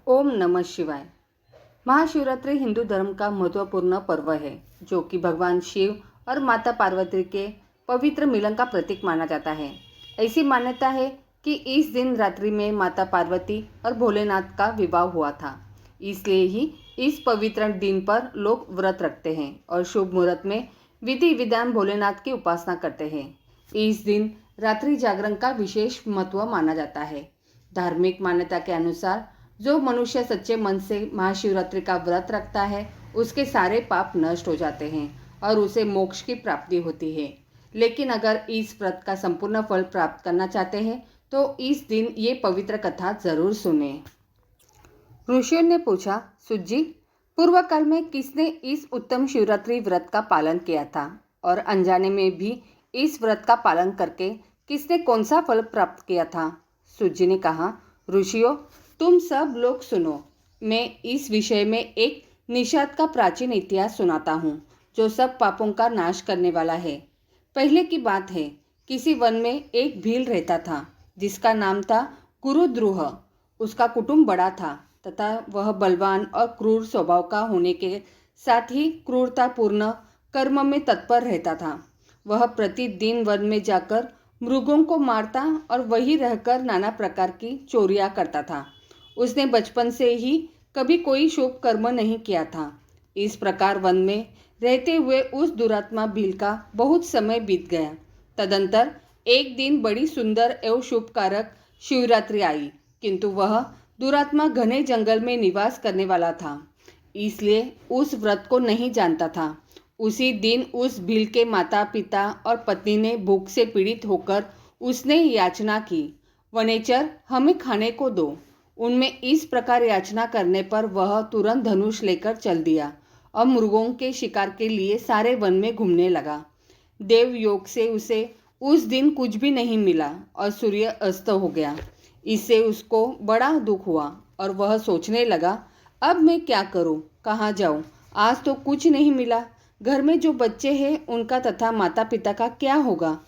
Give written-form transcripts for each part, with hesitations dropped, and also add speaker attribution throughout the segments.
Speaker 1: ओम नमः शिवाय। महाशिवरात्रि हिंदू धर्म का महत्वपूर्ण पर्व है जो कि भगवान शिव और माता पार्वती के पवित्र मिलन का प्रतीक माना जाता है। ऐसी मान्यता है कि इस दिन रात्रि में माता पार्वती और भोलेनाथ का विवाह हुआ था। इसलिए ही इस पवित्र दिन पर लोग व्रत रखते हैं और शुभ मुहूर्त में विधि विधान भोलेनाथ की उपासना करते हैं। इस दिन रात्रि जागरण का विशेष महत्व माना जाता है। धार्मिक मान्यता के अनुसार जो मनुष्य सच्चे मन से महाशिवरात्रि का व्रत रखता है उसके सारे पाप नष्ट हो जाते हैं और उसे मोक्ष की प्राप्ति होती है। लेकिन अगर इस व्रत का संपूर्ण फल प्राप्त करना चाहते हैं तो इस दिन ये पवित्र कथा जरूर सुने। ऋषियों ने पूछा, सुजी, पूर्व काल में किसने इस उत्तम शिवरात्रि व्रत का पालन किया था और अनजाने में भी इस व्रत का पालन करके किसने कौन सा फल प्राप्त किया था? सुजी ने कहा, ऋषियों, तुम सब लोग सुनो। मैं इस विषय में एक निषाद का प्राचीन इतिहास सुनाता हूँ जो सब पापों का नाश करने वाला है। पहले की बात है, किसी वन में एक भील रहता था जिसका नाम था गुरुद्रुह। उसका कुटुंब बड़ा था तथा वह बलवान और क्रूर स्वभाव का होने के साथ ही क्रूरतापूर्ण कर्म में तत्पर रहता था। वह प्रतिदिन वन में जाकर मृगों को मारता और वहीं रहकर नाना प्रकार की चोरियां करता था। उसने बचपन से ही कभी कोई शुभ कर्म नहीं किया था। इस प्रकार वन में रहते हुए उस दुरात्मा भील का बहुत समय बीत गया। तदंतर एक दिन बड़ी सुंदर एवं शुभकारक शिवरात्रि आई, किंतु वह दुरात्मा घने जंगल में निवास करने वाला था, इसलिए उस व्रत को नहीं जानता था। उसी दिन उस भील के माता पिता और पत्नी ने भूख से पीड़ित होकर उसने याचना की, वनेचर, हमें खाने को दो। उनमें इस प्रकार याचना करने पर वह तुरंत धनुष लेकर चल दिया और मृगों के शिकार के लिए सारे वन में घूमने लगा। देव योग से उसे उस दिन कुछ भी नहीं मिला और सूर्य अस्त हो गया। इससे उसको बड़ा दुख हुआ और वह सोचने लगा, अब मैं क्या करूं, कहाँ जाऊं? आज तो कुछ नहीं मिला। घर में जो बच्चे हैं उनका तथा माता पिता का क्या होगा?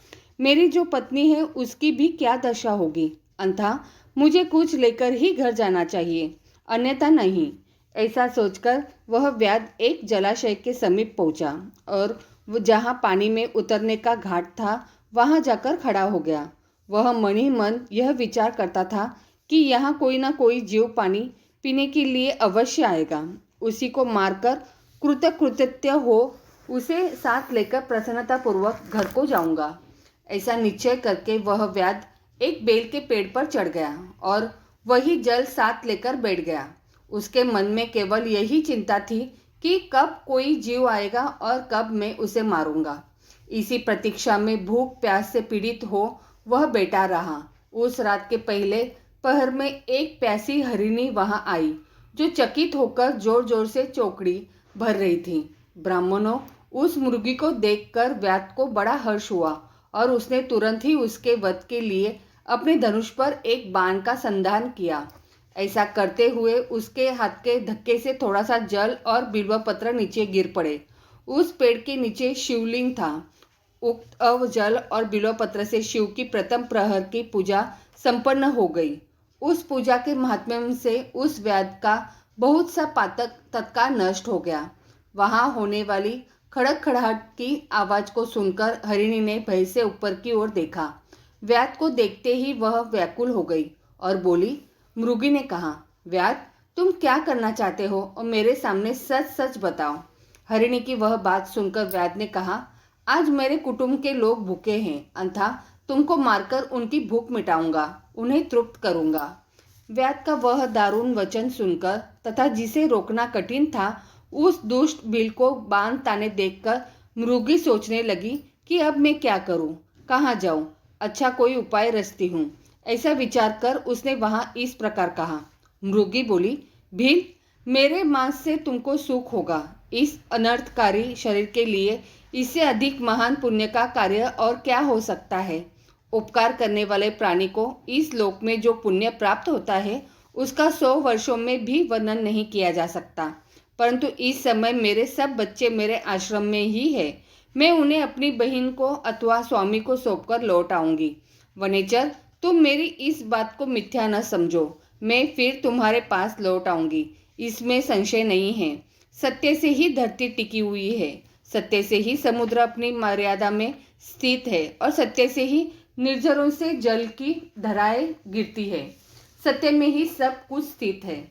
Speaker 1: मेरी जो पत्नी है उसकी भी क्या दशा होगी? अन्यथा मुझे कुछ लेकर ही घर जाना चाहिए, अन्यथा नहीं। ऐसा सोचकर वह व्याध एक जलाशय के समीप पहुंचा और जहाँ पानी में उतरने का घाट था वहाँ जाकर खड़ा हो गया। वह मन ही मन यह विचार करता था कि यहाँ कोई ना कोई जीव पानी पीने के लिए अवश्य आएगा। उसी को मारकर कृतकृत्य हो उसे साथ लेकर प्रसन्नतापूर्वक घर को जाऊंगा। ऐसा निश्चय करके वह व्याध एक बेल के पेड़ पर चढ़ गया और वही जल साथ लेकर बैठ गया। उसके मन में केवल यही चिंता थी कि कब कोई जीव आएगा और कब मैं उसे मारूंगा। इसी प्रतीक्षा में भूख प्यास से पीड़ित हो वह बैठा रहा। उस रात के पहले पहर में एक प्यासी हरिणी वहां आई जो चकित होकर जोर जोर से चौकड़ी भर रही थी। ब्राह्मणों, उस मुर्गी को देखकर व्याध को बड़ा हर्ष हुआ और उसने तुरंत ही उसके वध के लिए अपने धनुष पर एक बाण का संधान किया। ऐसा करते हुए उसके हाथ के धक्के से थोड़ा सा जल और बिल्व पत्र नीचे गिर पड़े। उस पेड़ के नीचे शिवलिंग था। उक्त जल और बिल्व पत्र से शिव की प्रथम प्रहर की पूजा संपन्न हो गई। उस पूजा के महात्म्य से उस व्याध का बहुत सा पातक तत्काल नष्ट हो गया। वहां होने वाली खड़क खड़ाहट की आवाज को सुनकर हरिणी ने भय से ऊपर की ओर देखा। व्याध को देखते ही वह व्याकुल हो गई और बोली। मृगी ने कहा, व्याध, तुम क्या करना चाहते हो और मेरे सामने सच सच बताओ। हरिणी की वह बात सुनकर व्याध ने कहा, आज मेरे कुटुंब के लोग भूखे हैं, अन्यथा तुमको मारकर उनकी भूख मिटाऊंगा, उन्हें तृप्त करूंगा। व्याध का वह दारुण वचन सुनकर तथा जिसे रोकना कठिन था उस दुष्ट भील को बांध ताने देखकर मृगी सोचने लगी कि अब मैं क्या करूं, कहाँ जाऊं, अच्छा कोई उपाय रचती हूँ। ऐसा विचार कर उसने वहां इस प्रकार कहा। मृगी बोली, भील, मेरे मांस से तुमको सुख होगा। इस अनर्थकारी शरीर के लिए इससे अधिक महान पुण्य का कार्य और क्या हो सकता है? उपकार करने वाले प्राणी को इस लोक में जो पुण्य प्राप्त होता है उसका 100 वर्षों में भी वर्णन नहीं किया जा सकता। परंतु इस समय मेरे सब बच्चे मेरे आश्रम में ही है। मैं उन्हें अपनी बहन को अथवा स्वामी को सौंपकर लौट आऊंगी। वनेचर, तुम मेरी इस बात को मिथ्या न समझो। मैं फिर तुम्हारे पास लौट आऊंगी, इसमें संशय नहीं है। सत्य से ही धरती टिकी हुई है, सत्य से ही समुद्र अपनी मर्यादा में स्थित है और सत्य से ही निर्झरों से जल की धाराएं गिरती है। सत्य में ही सब कुछ स्थित है।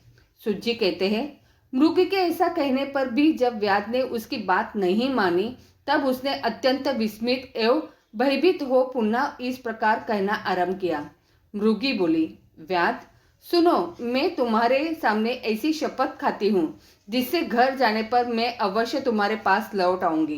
Speaker 1: सूत जी कहते हैं, मृग के ऐसा कहने पर भी जब व्याध ने उसकी बात नहीं मानी, तब उसने अत्यंत विस्मित एवं भयभीत हो पुनः इस प्रकार कहना आरंभ किया। मृगी बोली, व्याध सुनो, मैं तुम्हारे सामने ऐसी शपथ खाती हूँ जिससे घर जाने पर मैं अवश्य तुम्हारे पास लौट आऊंगी।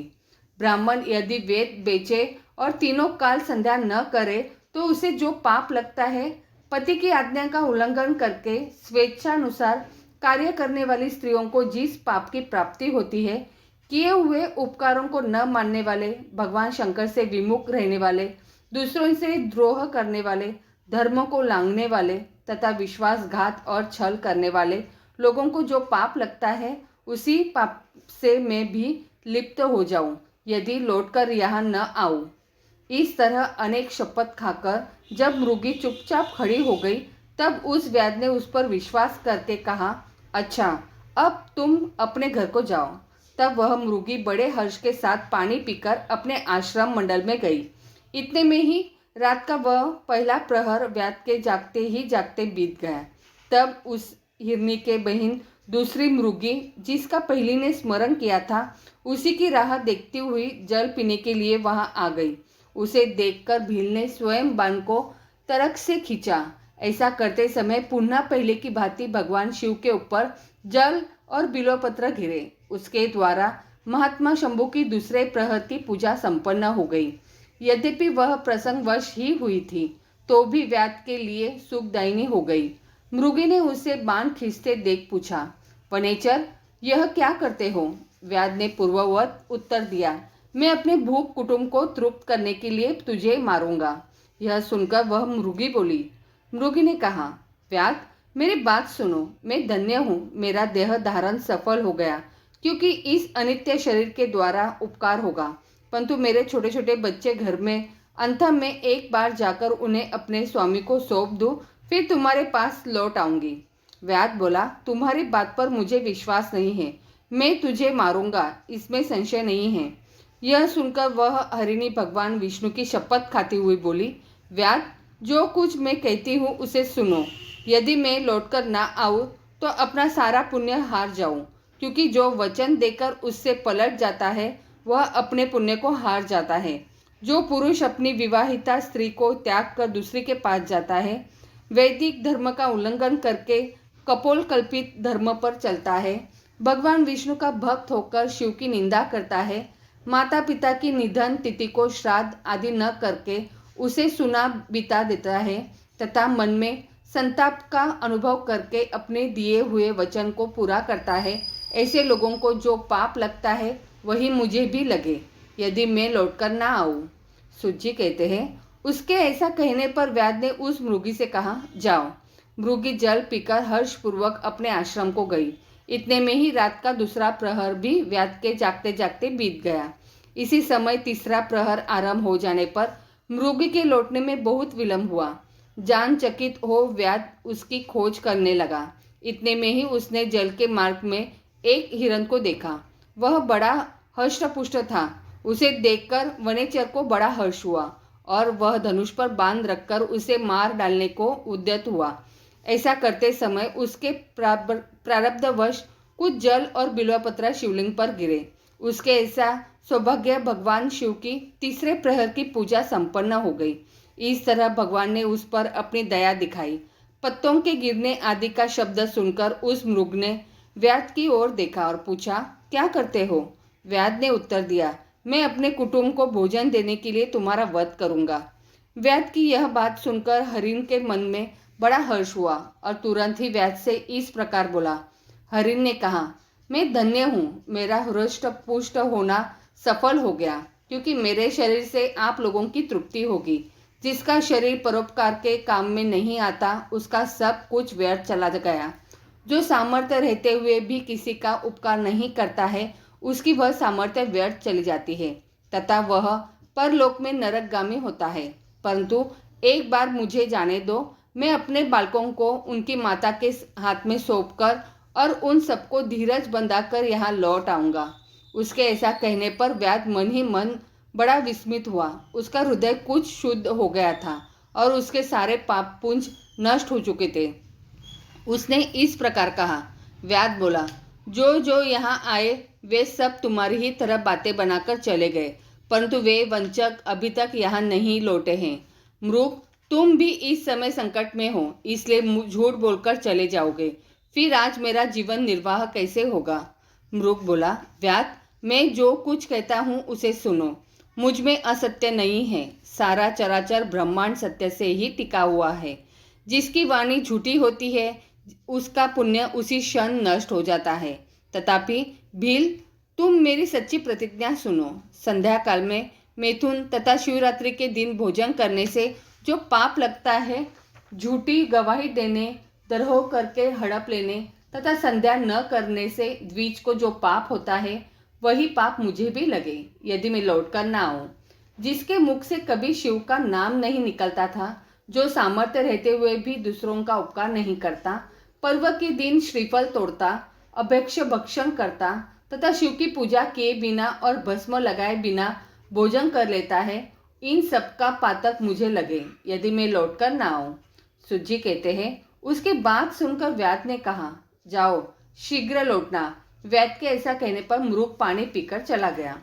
Speaker 1: ब्राह्मण यदि वेद बेचे और तीनों काल संध्या न करे तो उसे जो पाप लगता है, पति की आज्ञा का उल्लंघन करके स्वेच्छानुसार कार्य करने वाली स्त्रियों को जिस पाप की प्राप्ति होती है, किए हुए उपकारों को न मानने वाले, भगवान शंकर से विमुख रहने वाले, दूसरों से द्रोह करने वाले, धर्मों को लांघने वाले तथा विश्वासघात और छल करने वाले लोगों को जो पाप लगता है, उसी पाप से मैं भी लिप्त हो जाऊं यदि लौटकर यहाँ न आऊं। इस तरह अनेक शपथ खाकर जब मृगी चुपचाप खड़ी हो गई, तब उस व्याध ने उस पर विश्वास करके कहा, अच्छा, अब तुम अपने घर को जाओ। तब वह मृगी बड़े हर्ष के साथ पानी पीकर अपने आश्रम मंडल में गई। इतने में ही रात का वह पहला प्रहर व्याध के जागते ही जागते बीत गया। तब उस हिरनी के बहन दूसरी मृगी, जिसका पहली ने स्मरण किया था, उसी की राह देखती हुई जल पीने के लिए वहां आ गई। उसे देखकर भील ने स्वयं बाण को तरक से खींचा। ऐसा करते समय पुनः पहले की भांति भगवान शिव के ऊपर जल और बिल्वपत्र गिरे। उसके द्वारा महात्मा शंभु की दूसरे प्रहर की पूजा संपन्न हो गई। यद्यपि वह प्रसंगवश ही हुई थी, तो भी व्याध के लिए सुखदायिनी हो गई। मृगी ने उसे बाण खींचते देख पूछा, वनेचर, यह क्या करते हो? व्याध ने पूर्ववत उत्तर दिया, मैं अपने भूख कुटुंब को तृप्त करने के लिए तुझे मारूंगा। यह सुनकर वह मृगी बोली। मृगी ने कहा, व्याध, मेरी बात सुनो, मैं धन्य हूँ, मेरा देह धारण सफल हो गया, क्योंकि इस अनित्य शरीर के द्वारा उपकार होगा। परंतु मेरे छोटे छोटे बच्चे घर में, अंत में एक बार जाकर उन्हें अपने स्वामी को सौंप दूं, फिर तुम्हारे पास लौट आऊंगी। व्याध बोला, तुम्हारी बात पर मुझे विश्वास नहीं है, मैं तुझे मारूंगा, इसमें संशय नहीं है। यह सुनकर वह हरिणी भगवान विष्णु की शपथ खाती हुई बोली, व्याध, जो कुछ मैं कहती हूँ उसे सुनो। यदि मैं लौटकर ना आऊँ तो अपना सारा पुण्य हार जाऊँ, क्योंकि जो वचन देकर उससे पलट जाता है वह अपने पुण्य को हार जाता है। जो पुरुष अपनी विवाहिता स्त्री को त्याग कर दूसरी के पास जाता है, वैदिक धर्म का उल्लंघन करके कपोल कल्पित धर्म पर चलता है, भगवान विष्णु का भक्त होकर शिव की निंदा करता है, माता पिता की निधन तिथि को श्राद्ध आदि न करके उसे सुना बिता देता है तथा मन में संताप का अनुभव करके अपने दिए हुए वचन को पूरा करता है, ऐसे लोगों को जो पाप लगता है वही मुझे भी लगे यदि मैं लौटकर ना आऊँ। सूत जी कहते हैं, उसके ऐसा कहने पर व्याध ने उस मृगी से कहा, जाओ। मृगी जल पीकर हर्षपूर्वक अपने आश्रम को गई। इतने में ही रात का दूसरा प्रहर भी व्याध के जागते जागते बीत गया। इसी समय तीसरा प्रहर आरंभ हो जाने पर मृगी के लौटने में बहुत विलंब हुआ। जान चकित हो व्याध उसकी खोज करने लगा। इतने में ही उसने जल के मार्ग में एक हिरण को देखा। वह बड़ा हष्टपुष्ट था। उसे देखकर वनेचर को बड़ा हर्ष हुआ और वह धनुष पर बांध रखकर उसे मार डालने को उद्यत हुआ। ऐसा करते समय उसके प्रारब्धवश कुछ जल और बिल्वपत्र शिवलिंग पर गिरे। उसके ऐसा सौभाग्य भगवान शिव की तीसरे प्रहर की पूजा संपन्न हो गई। इस तरह भगवान ने उस पर अपनी दया दिखाई। पत्तों के गिरने आदि का शब्द सुनकर उस मृग ने व्याध की ओर देखा और पूछा, क्या करते हो? व्याध ने उत्तर दिया, मैं अपने कुटुंब को भोजन देने के लिए तुम्हारा वध करूंगा। व्याध की यह बात सुनकर हरिण के मन में बड़ा हर्ष हुआ और तुरंत ही व्याध से इस प्रकार बोला। हरिण ने कहा, मैं धन्य हूँ, मेरा हृष्ट पुष्ट होना सफल हो गया, क्योंकि मेरे शरीर से आप लोगों की तृप्ति होगी। जिसका शरीर परोपकार के काम में नहीं आता उसका सब कुछ व्यर्थ चला गया। जो सामर्थ्य रहते हुए भी किसी का उपकार नहीं करता है उसकी वह सामर्थ्य व्यर्थ चली जाती है तथा वह परलोक में नरकगामी होता है। परंतु एक बार मुझे जाने दो, मैं अपने बालकों को उनकी माता के हाथ में सौंपकर और उन सबको धीरज बंधाकर यहाँ लौट आऊँगा। उसके ऐसा कहने पर व्याध मन ही मन बड़ा विस्मित हुआ। उसका हृदय कुछ शुद्ध हो गया था और उसके सारे पाप पुंज नष्ट हो चुके थे। उसने इस प्रकार कहा। व्याध बोला, जो जो यहाँ आए वे सब तुम्हारी ही तरह बातें बनाकर चले गए, परंतु वे वंचक अभी तक यहाँ नहीं लौटे हैं। मृग, तुम भी इस समय संकट में हो, इसलिए झूठ बोलकर चले जाओगे। फिर आज मेरा जीवन निर्वाह कैसे होगा? मृग बोला, व्याध, मैं जो कुछ कहता हूँ उसे सुनो। मुझ में असत्य नहीं है। सारा चराचर ब्रह्मांड सत्य से ही टिका हुआ है। जिसकी वाणी झूठी होती है उसका पुण्य उसी क्षण नष्ट हो जाता है। तथापि भील, तुम मेरी सच्ची प्रतिज्ञा सुनो। संध्या काल में मैथुन तथा शिवरात्रि के दिन भोजन करने से जो पाप लगता है, झूठी गवाही देने, द्रोह करके हड़प लेने तथा संध्या न करने से द्विज को जो पाप होता है, वही पाप मुझे भी लगे यदि मैं लौटकर न आऊं। जिसके मुख से कभी शिव का नाम नहीं निकलता था, जो सामर्थ्य रहते हुए भी दूसरों का उपकार नहीं करता, पर्व के दिन श्रीफल तोड़ता, अभक्ष्य भक्षण करता तथा शिव की पूजा किए बिना और भस्म लगाए बिना भोजन कर लेता है, इन सब का पातक मुझे लगे यदि मैं लौटकर ना आऊं। सुज्जी कहते हैं, उसकी बात सुनकर व्याध ने कहा, जाओ शीघ्र लौटना। व्याध के ऐसा कहने पर मृग पानी पीकर चला गया।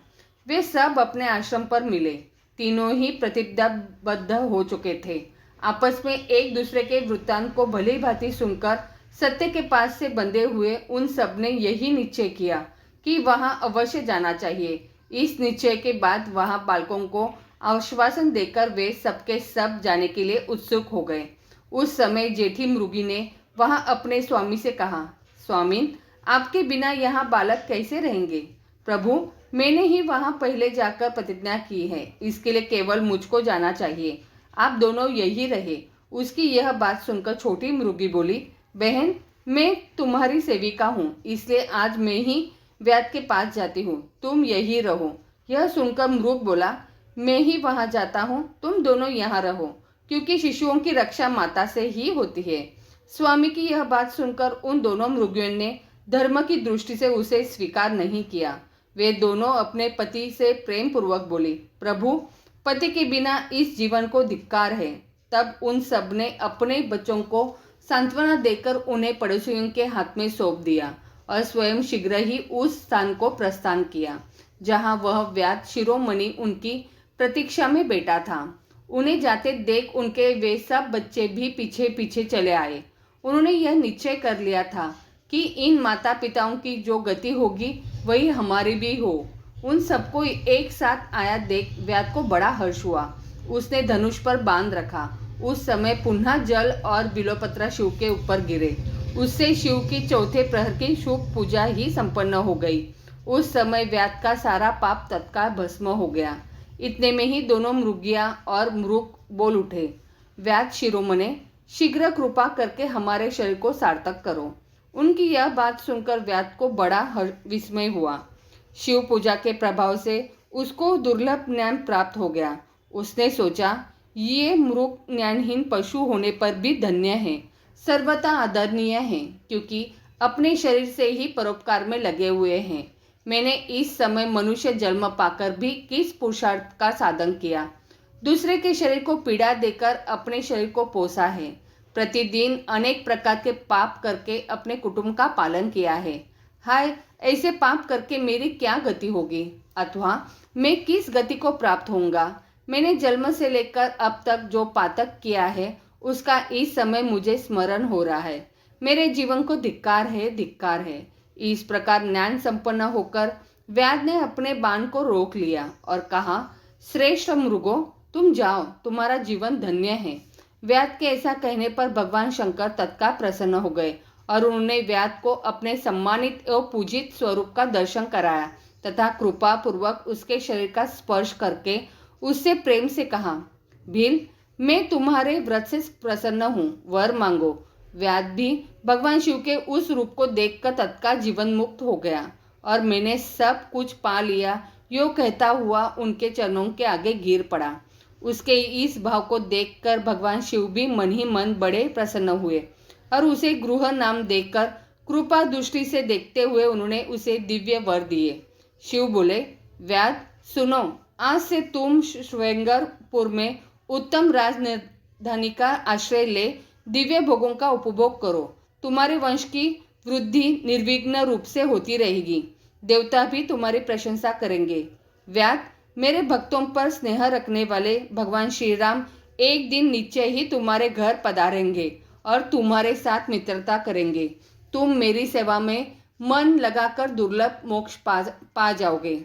Speaker 1: वे सब अपने आश्रम पर मिले। तीनों ही प्रतिज्ञाबद्ध हो चुके थे। आपस में एक दूसरे के वृत्तांत को भली भांति सुनकर सत्य के पास से बंधे हुए उन सब ने यही निश्चय किया कि वहां अवश्य जाना चाहिए। इस निश्चय के बाद वहां बालकों को आश्वासन देकर वे सबके सब जाने के लिए उत्सुक हो गए। उस समय जेठी मृगी ने वहां अपने स्वामी से कहा, स्वामीन, आपके बिना यहाँ बालक कैसे रहेंगे? प्रभु, मैंने ही वहां पहले जाकर प्रतिज्ञा की है, इसके लिए केवल मुझको जाना चाहिए। आप दोनों यही रहे। उसकी यह बात सुनकर छोटी मृगी बोली, बहन, मैं तुम्हारी सेविका हूँ, इसलिए आज मैं ही व्याध के पास जाती हूँ, तुम यही रहो। यह सुनकर मृग बोला, मैं ही वहां जाता हूँ, तुम दोनों यहाँ रहो, क्योंकि शिशुओं की रक्षा माता से ही होती है। स्वामी की यह बात सुनकर उन दोनों मृगियों ने धर्म की दृष्टि से उसे स्वीकार नहीं किया। वे दोनों अपने पति से प्रेम पूर्वक बोली, प्रभु, पति के बिना इस जीवन को धिक्कार है। तब उन सब ने अपने बच्चों को सांत्वना देकर उन्हें पड़ोसियों के हाथ में सौंप दिया और स्वयं शीघ्र ही उस स्थान को प्रस्थान किया जहां वह व्याध शिरोमणि उनकी प्रतीक्षा में बैठा था। उन्हें जाते देख उनके वे सब बच्चे भी पीछे पीछे चले आए। उन्होंने यह निश्चय कर लिया था कि इन माता पिताओं की जो गति होगी वही हमारी भी हो। उन सबको एक साथ आया देख व्याध को बड़ा हर्ष हुआ। उसने धनुष पर बांध रखा। उस समय पुनः जल और बिलोपत्र शिव के ऊपर गिरे। उससे शिव की चौथे प्रहर की शुभ पूजा ही संपन्न हो गई। उस समय व्याध का सारा पाप तत्काल भस्म हो गया। इतने में ही दोनों मृगिया और मृग बोल उठे, व्याध शिरोमणे, शीघ्र कृपा करके हमारे शरीर को सार्थक करो। उनकी यह बात सुनकर व्याध को बड़ा विस्मय हुआ। शिव पूजा के प्रभाव से उसको दुर्लभ ज्ञान प्राप्त हो गया। उसने सोचा, ये मृग ज्ञानहीन पशु होने पर भी धन्य है, सर्वथा आदरणीय है, क्योंकि अपने शरीर से ही परोपकार में लगे हुए हैं। मैंने इस समय मनुष्य जन्म पाकर भी किस पुरुषार्थ का साधन किया? दूसरे के शरीर को पीड़ा देकर अपने शरीर को पोसा है। प्रतिदिन अनेक प्रकार के पाप करके अपने कुटुंब का पालन किया है। हाय, ऐसे पाप करके मेरी क्या गति होगी, अथवा मैं किस गति को प्राप्त होऊंगा? मैंने जन्म से लेकर अब तक जो पातक किया है उसका इस समय मुझे स्मरण हो रहा है। मेरे जीवन को धिक्कार है, धिक्कार है। इस प्रकार ज्ञान संपन्न होकर व्याध ने अपने बाण को रोक लिया और कहा, श्रेष्ठ मृगो, तुम जाओ, तुम्हारा जीवन धन्य है। व्याध के ऐसा कहने पर भगवान शंकर तत्काल प्रसन्न हो गए और उन्होंने व्याध को अपने सम्मानित एवं पूजित स्वरूप का दर्शन कराया तथा कृपा पूर्वक उसके शरीर का स्पर्श करके उससे प्रेम से कहा, भील, मैं तुम्हारे व्रत से प्रसन्न हूँ, वर मांगो। व्याध भी भगवान शिव के उस रूप को देखकर तत्काल जीवन मुक्त हो गया और मैंने सब कुछ पा लिया, यो कहता हुआ उनके चरणों के आगे गिर पड़ा। उसके इस भाव को देखकर भगवान शिव भी मन ही मन बड़े प्रसन्न हुए और उसे गृह नाम देकर कृपा दृष्टि से देखते हुए उन्होंने उसे दिव्य वर दिए। शिव बोले, व्याध सुनो, आज से तुम श्वेंगरपुर में उत्तम राजधानी का आश्रय ले दिव्य भोगों का उपभोग करो। तुम्हारे वंश की वृद्धि निर्विघ्न रूप से होती रहेगी। देवता भी तुम्हारी प्रशंसा करेंगे। व्याध, मेरे भक्तों पर स्नेह रखने वाले भगवान श्री राम एक दिन निश्चय ही तुम्हारे घर पधारेंगे और तुम्हारे साथ मित्रता करेंगे। तुम मेरी सेवा में मन लगाकर दुर्लभ मोक्ष पा जाओगे।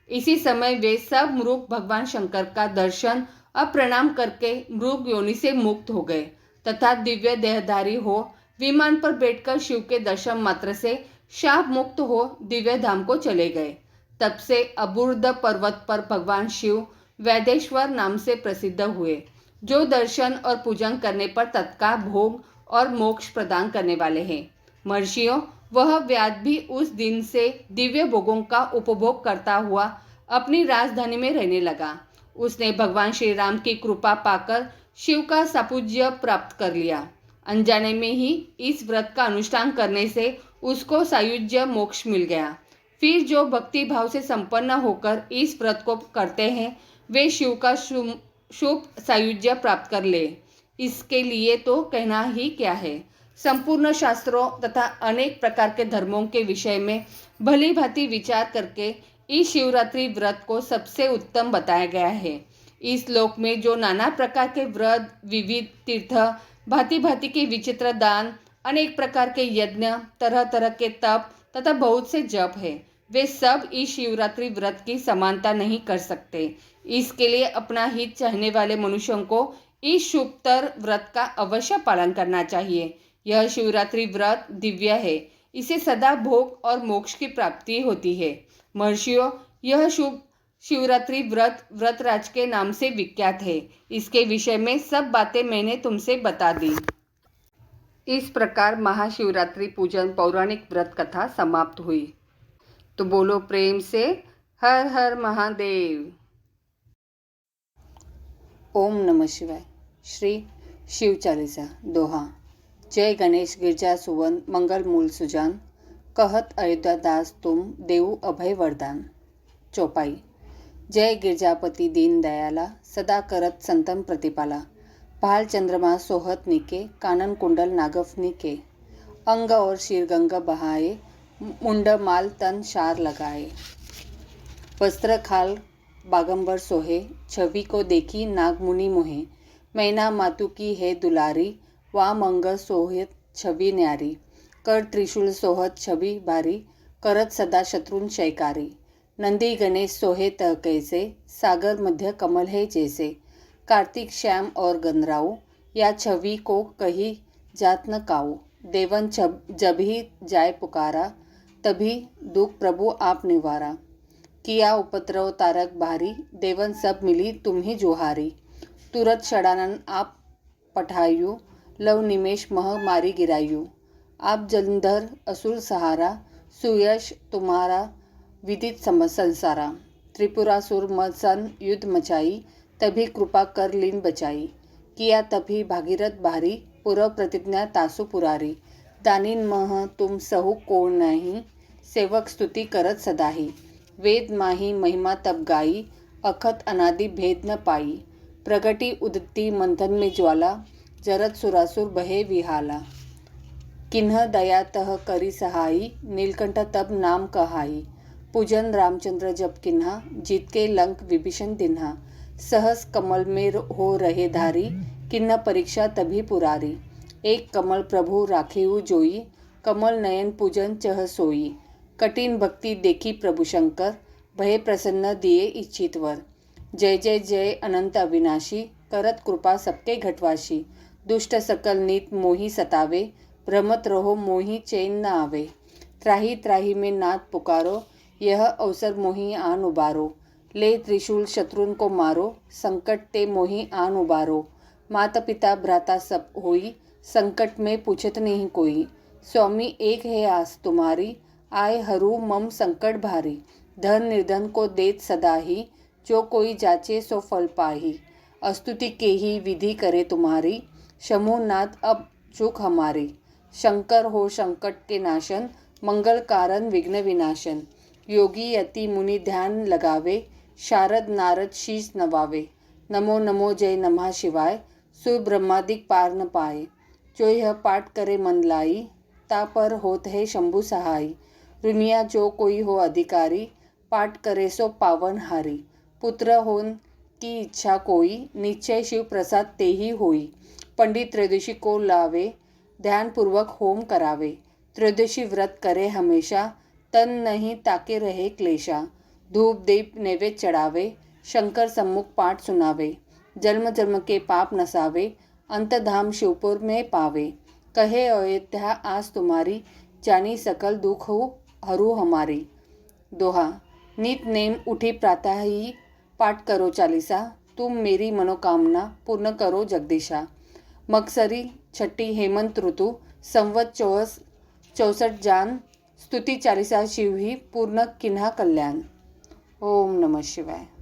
Speaker 1: इसी समय वे सब मृग भगवान शंकर का दर्शन और प्रणाम करके मृग योनि से मुक्त हो गए तथा दिव्य देहधारी हो विमान पर बैठकर शिव के दर्शन मात्र से शाप मुक्त हो दिव्य धाम को चले गए। तब से अबुर्द पर्वत पर भगवान शिव वैदेश्वर नाम से प्रसिद्ध हुए, जो दर्शन और पूजन करने पर तत्काल भोग और मोक्ष प्रदान करने वाले हैं। महर्षियों, वह व्याध भी उस दिन से दिव्य भोगों का उपभोग करता हुआ अपनी राजधानी में रहने लगा। उसने भगवान श्री राम की कृपा पाकर शिव का सापुज्य प्राप्त कर लिया। अनजाने में ही इस व्रत का अनुष्ठान करने से उसको सायुज्य मोक्ष मिल गया। फिर जो भक्ति भाव से संपन्न होकर इस व्रत को करते हैं वे शिव का शुभ सायुज्य प्राप्त कर ले। इसके लिए तो कहना ही क्या है। संपूर्ण शास्त्रों तथा अनेक प्रकार के धर्मों के विषय में भली भांति विचार करके इस शिवरात्रि व्रत को सबसे उत्तम बताया गया है। इस श्लोक में जो नाना प्रकार के व्रत, विविध तीर्थ, भांति भांति के विचित्र दान, अनेक प्रकार के यज्ञ, तरह तरह के तप तथा बहुत से जप है, वे सब इस शिवरात्रि व्रत की समानता नहीं कर सकते। इसके लिए अपना हित चाहने वाले मनुष्यों को इस शुभतर व्रत का अवश्य पालन करना चाहिए। यह शिवरात्रि व्रत दिव्य है, इसे सदा भोग और मोक्ष की प्राप्ति होती है। महर्षियों, यह शुभ शिवरात्रि व्रत व्रतराज के नाम से विख्यात है। इसके विषय में सब बातें मैंने तुमसे बता दी। इस प्रकार महाशिवरात्रि पूजन पौराणिक व्रत कथा समाप्त हुई। तो बोलो प्रेम से हर हर महादेव। ओम नमः शिवाय। श्री शिव चालीसा दोहा। जय गणेश गिरजा सुवन मंगल मूल सुजान, कहत अयोध्या दास तुम देऊ अभय वरदान। चौपाई। जय गिरजापति दीन दयाला, सदा करत संतन प्रतिपाला। भाल चंद्रमा सोहत निके, कानन कुंडल नागफ निके। अंग और शीरगंग बहाए, मुंड माल तन शार लगाए। वस्त्र खाल बागंबर सोहे, छवि को देखी नागमुनि मोहे। मैना मातु की है दुलारी, वाम अंग सोहत छवि न्यारी। कर त्रिशूल सोहत छवि भारी, करत सदा शत्रुन शयकारी। नंदी गणेश सोहे तह कैसे, सागर मध्य कमल है जैसे। कार्तिक श्याम और गंधराऊ, या छवि को कही जात न काऊ। देवन जब ही जाय पुकारा, तभी दुख प्रभु आप निवारा। किया उपद्रव तारक भारी, देवन सब मिली तुम ही जोहारी। तुरत षडानन आप पठायु, लव निमेश मह मारी गिरायु। आप जलंधर असुर सहारा, सुयश तुम्हारा विदित संसारा। त्रिपुरासुर मसन युद्ध मचाई, तभी कृपा कर लीन बचाई। किया तभी भागीरथ भारी, पूर्व प्रतिज्ञा तासु पुरारी। दानिन मह तुम सहु कोण नहीं, सेवक स्तुति करत सदाही। वेद माही महिमा तब गाई, अखत अनादि भेद न पाई। प्रगति उदती मंथन में ज्वाला, जरत सुरासुर बहे विहाला। किन्ह दया तह करी सहाई, नीलकंठ तब नाम कहाई। पूजन रामचंद्र जब किन्हा, जीत के लंक विभीषण दिन्हा। सहस कमल में हो रहे धारी, किन्ह परीक्षा तभी पुरारी। एक कमल प्रभु राखेऊ जोई, कमल नयन पूजन चह सोई। कठिन भक्ति देखी प्रभु शंकर, भय प्रसन्न दिए इच्छित वर। जय जय जय अनंत अविनाशी, करत कृपा सबके घटवाशी। दुष्ट सकल नीत मोहि सतावे, भ्रमत रहो मोहि चैन न आवे। त्राही त्राही में नाथ पुकारो, यह अवसर मोहि आन उबारो। ले त्रिशूल शत्रुन को मारो, संकट ते मोहि आन उबारो। माता पिता भ्राता सब होई, संकट में पूछत नहीं कोई। स्वामी एक है आस तुम्हारी, आए हरू मम संकट भारी। धन निर्धन को देत सदा ही, जो कोई जाचे सो फल पाही। स्तुति के ही विधि करे तुम्हारी, शंभुनाथ अब चूक हमारी। शंकर हो संकट के नाशन, मंगल कारण विघ्न विनाशन। योगी यति मुनि ध्यान लगावे, शारद नारद शीस नवावे। नमो नमो जय नमः शिवाय, सुर ब्रह्मादिक पार न पाए। जो यह पाठ करे मन लाई, ता पर होत है शंभु सहाय। दुनिया जो कोई हो अधिकारी, पाठ करे सो पावन हारी। पुत्र होन की इच्छा कोई, निश्चय शिव प्रसाद ते ही होई। पंडित त्रयोदशी को लावे, ध्यान पूर्वक होम करावे। त्रयोदशी व्रत करे हमेशा, तन नहीं ताके रहे क्लेशा। धूप दीप नैवेद्य चढ़ावे, शंकर सम्मुख पाठ सुनावे। जन्म जन्म के पाप नसावे, अंतधाम शिवपुर में पावे। कहे अयोध्या आस तुम्हारी, जानी सकल दुख हो हरू हमारी। दोहा। नित नेम उठी प्रातः ही, पाठ करो चालीसा। तुम मेरी मनोकामना, पूर्ण करो जगदीशा। मगसरी छठी हेमंत ऋतु, संवत 64 जान। स्तुति चालीसा शिव ही, पूर्ण किन्हा कल्याण। ओम नमः शिवाय।